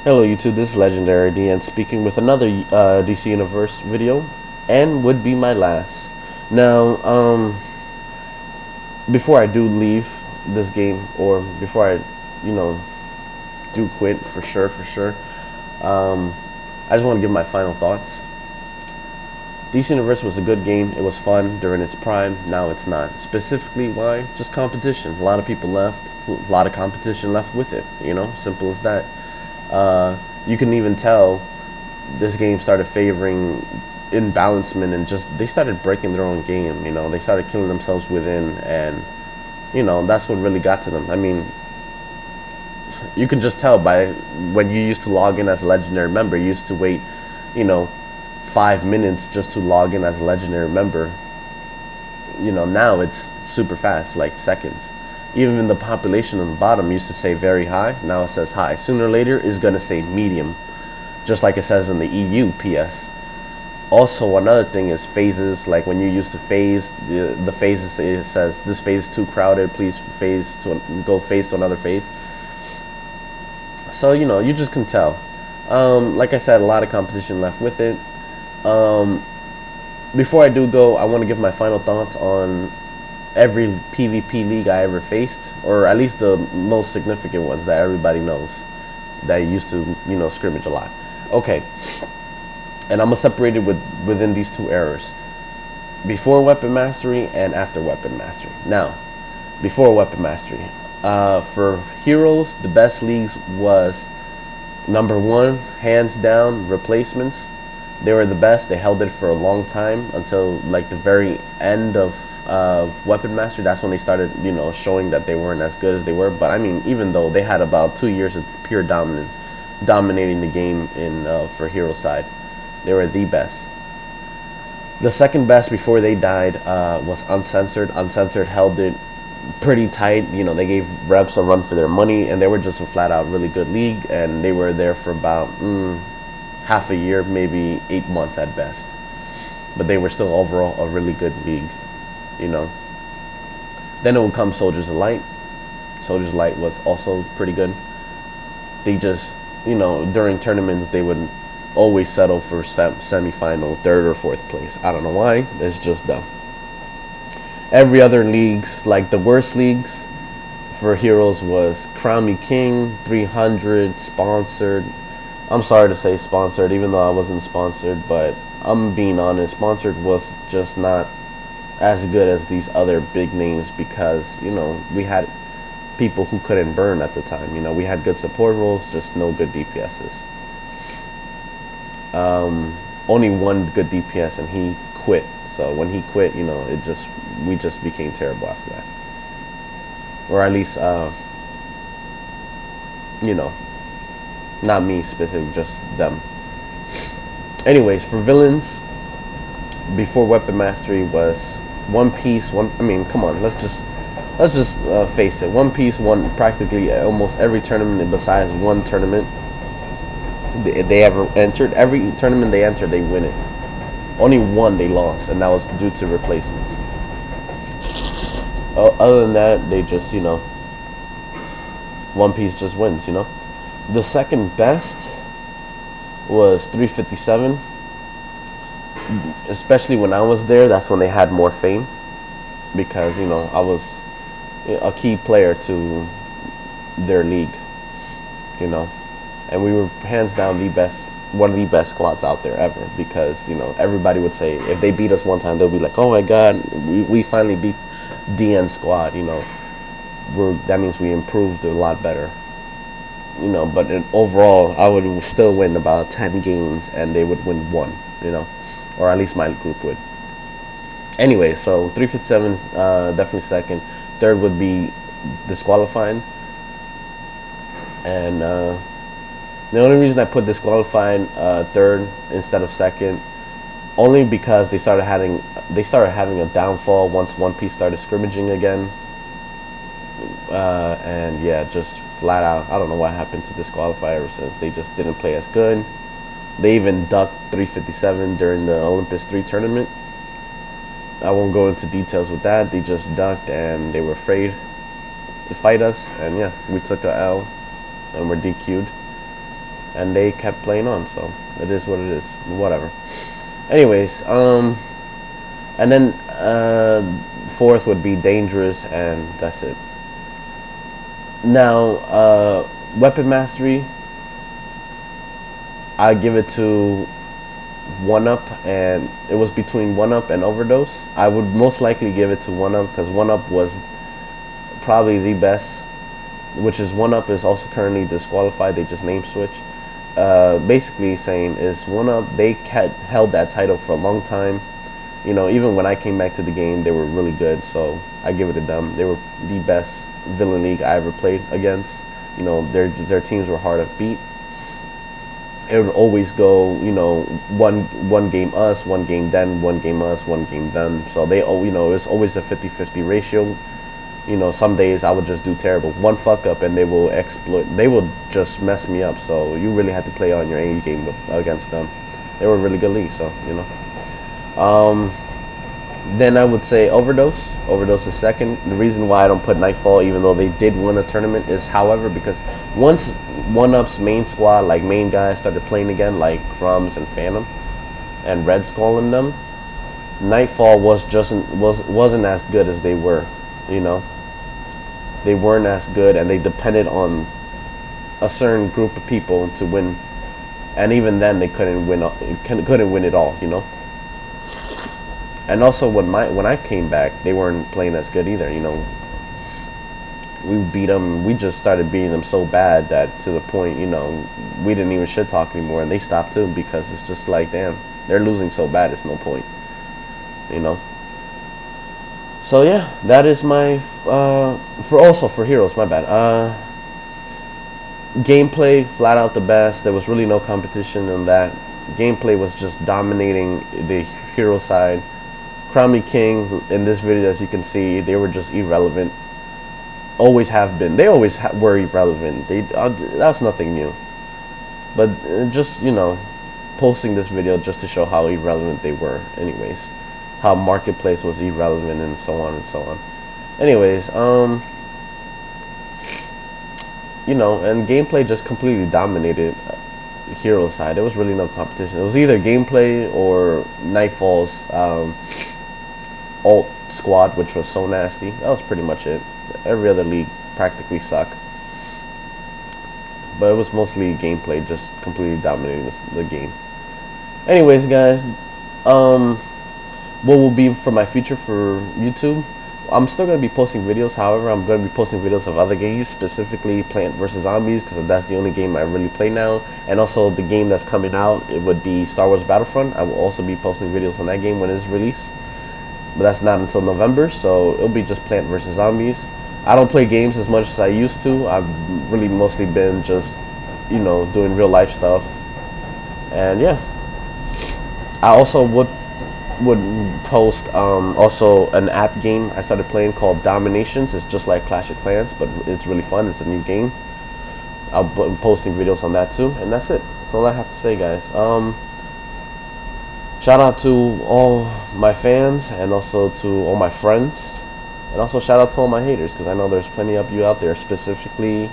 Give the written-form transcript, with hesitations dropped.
Hello YouTube, this is Legendary D and speaking with another DC Universe video, and would be my last. Now, before I do leave this game, or before I, do quit for sure, I just want to give my final thoughts. DC Universe was a good game. It was fun during its prime. Now it's not. Specifically, why? Just competition. A lot of people left. A lot of competition left with it. Simple as that. You can even tell this game started favoring imbalancement, and just they started breaking their own game. They started killing themselves within, and that's what really got to them. I mean, you can just tell by when you used to log in as a legendary member. You used to wait, 5 minutes just to log in as a legendary member. Now it's super fast, like seconds. Even the population on the bottom used to say very high. Now it says high. Sooner or later, it's going to say medium, just like it says in the EU PS. Also, another thing is phases. Like when you used to phase, the phases, it says this phase is too crowded. Please go phase to another phase. So you just can tell. Like I said, a lot of competition left with it. Before I do go, I want to give my final thoughts on every PvP league I ever faced, or at least the most significant ones that everybody knows that used to scrimmage a lot. Okay, and I'm gonna separate it within these two eras: before weapon mastery and after weapon mastery. Now, before weapon mastery, for heroes, the best leagues was number one, hands down, replacements. They were the best. They held it for a long time until like the very end of weapon mastery. That's when they started showing that they weren't as good as they were. But I mean, even though they had about 2 years of pure dominating the game in for hero side, they were the best. The second best before they died was uncensored. Uncensored held it pretty tight. They gave reps a run for their money, and they were just a flat out really good league, and they were there for about half a year, maybe 8 months at best. But they were still overall a really good league. Then it would come Soldiers of Light. Soldiers of Light was also pretty good. They just, during tournaments, they would always settle for semi-final, third or fourth place. I don't know why. It's just dumb. Every other leagues, like the worst leagues for heroes, was Crown Me King, 300, sponsored. I'm sorry to say sponsored, even though I wasn't sponsored, but I'm being honest, sponsored was just not as good as these other big names because, we had people who couldn't burn at the time. We had good support roles, just no good DPSs. Only one good DPS, and he quit. So when he quit, we just became terrible after that. Or at least, not me specific, just them. Anyways, for villains, before weapon mastery was One Piece. I mean, come on, let's just face it. One Piece won practically almost every tournament besides one tournament they ever entered. Every tournament they entered, they win it. Only one they lost, and that was due to replacements. Other than that, they just One Piece just wins. The second best was 357. Especially when I was there, that's when they had more fame, because I was a key player to their league, and we were hands down one of the best squads out there ever, because everybody would say if they beat us one time, they'll be like, oh my god, we finally beat DN squad. That means we improved a lot better. But overall, I would still win about 10 games, and they would win one, or at least my group would. Anyway, so 357 is definitely second. Third would be disqualifying. And the only reason I put disqualifying third instead of second, only because they started having a downfall once One Piece started scrimmaging again. And yeah, just flat out, I don't know what happened to disqualify ever since. They just didn't play as good. They even ducked 357 during the Olympus 3 tournament. I won't go into details with that. They just ducked, and they were afraid to fight us. And yeah, we took a L, and we're DQ'd. and they kept playing on. So it is what it is. Whatever. Anyways, and then fourth would be dangerous, and that's it. Now, weapon mastery, I give it to One Up, and it was between One Up and Overdose. I would most likely give it to One Up because One Up was probably the best, which is One Up is also currently disqualified. They just name switch. Basically saying is One Up, they held that title for a long time. You know, even when I came back to the game, they were really good. So I give it to them. They were the best villain league I ever played against. You know, their teams were hard to beat. It would always go, you know, one game us, one game them, one game us, one game them. So they, you know, it was always a 50-50 ratio. You know, some days I would just do terrible. One fuck up and they will exploit. They will just mess me up. So you really had to play on your A game against them. They were a really good league. So you know. Then I would say Overdose. Overdose is second. The reason why I don't put Nightfall, even though they did win a tournament, is however because once One Up's main squad, like main guys, started playing again, like Crumbs and Phantom, and Red Skull and them, Nightfall wasn't as good as they were. You know, they weren't as good, and they depended on a certain group of people to win, and even then they couldn't win it all. You know. And also when I came back, they weren't playing as good either. You know, we beat them. We just started beating them so bad that to the point, you know, we didn't even shit talk anymore, and they stopped too because it's just like, damn, they're losing so bad. It's no point. You know. So yeah, that is my for Heroes. My bad. Gameplay flat out the best. There was really no competition in that. Gameplay was just dominating the hero side. Crown Me King in this video, as you can see, they were just irrelevant. Always have been. They always were irrelevant. That's nothing new. But just, you know, posting this video just to show how irrelevant they were. Anyways, how Marketplace was irrelevant and so on and so on. Anyways, you know, and gameplay just completely dominated hero side. There was really no competition. It was either gameplay or Nightfall's ult squad, which was so nasty. That was pretty much it. Every other league practically sucked, but it was mostly gameplay, just completely dominating the game. Anyways, guys, what will be for my future for YouTube? I'm still going to be posting videos. However, I'm going to be posting videos of other games, specifically Plant vs. Zombies, because that's the only game I really play now. And also the game that's coming out, it would be Star Wars Battlefront. I will also be posting videos on that game when it's released. But that's not until November, so it'll be just Plant vs. Zombies. I don't play games as much as I used to. I've really mostly been just, you know, doing real life stuff. And yeah. I also would post also an app game I started playing called Dominations. It's just like Clash of Clans, but it's really fun. It's a new game. I'll be posting videos on that too, and that's it. That's all I have to say, guys. Shout out to all my fans and also to all my friends, and also shout out to all my haters, because I know there's plenty of you out there, specifically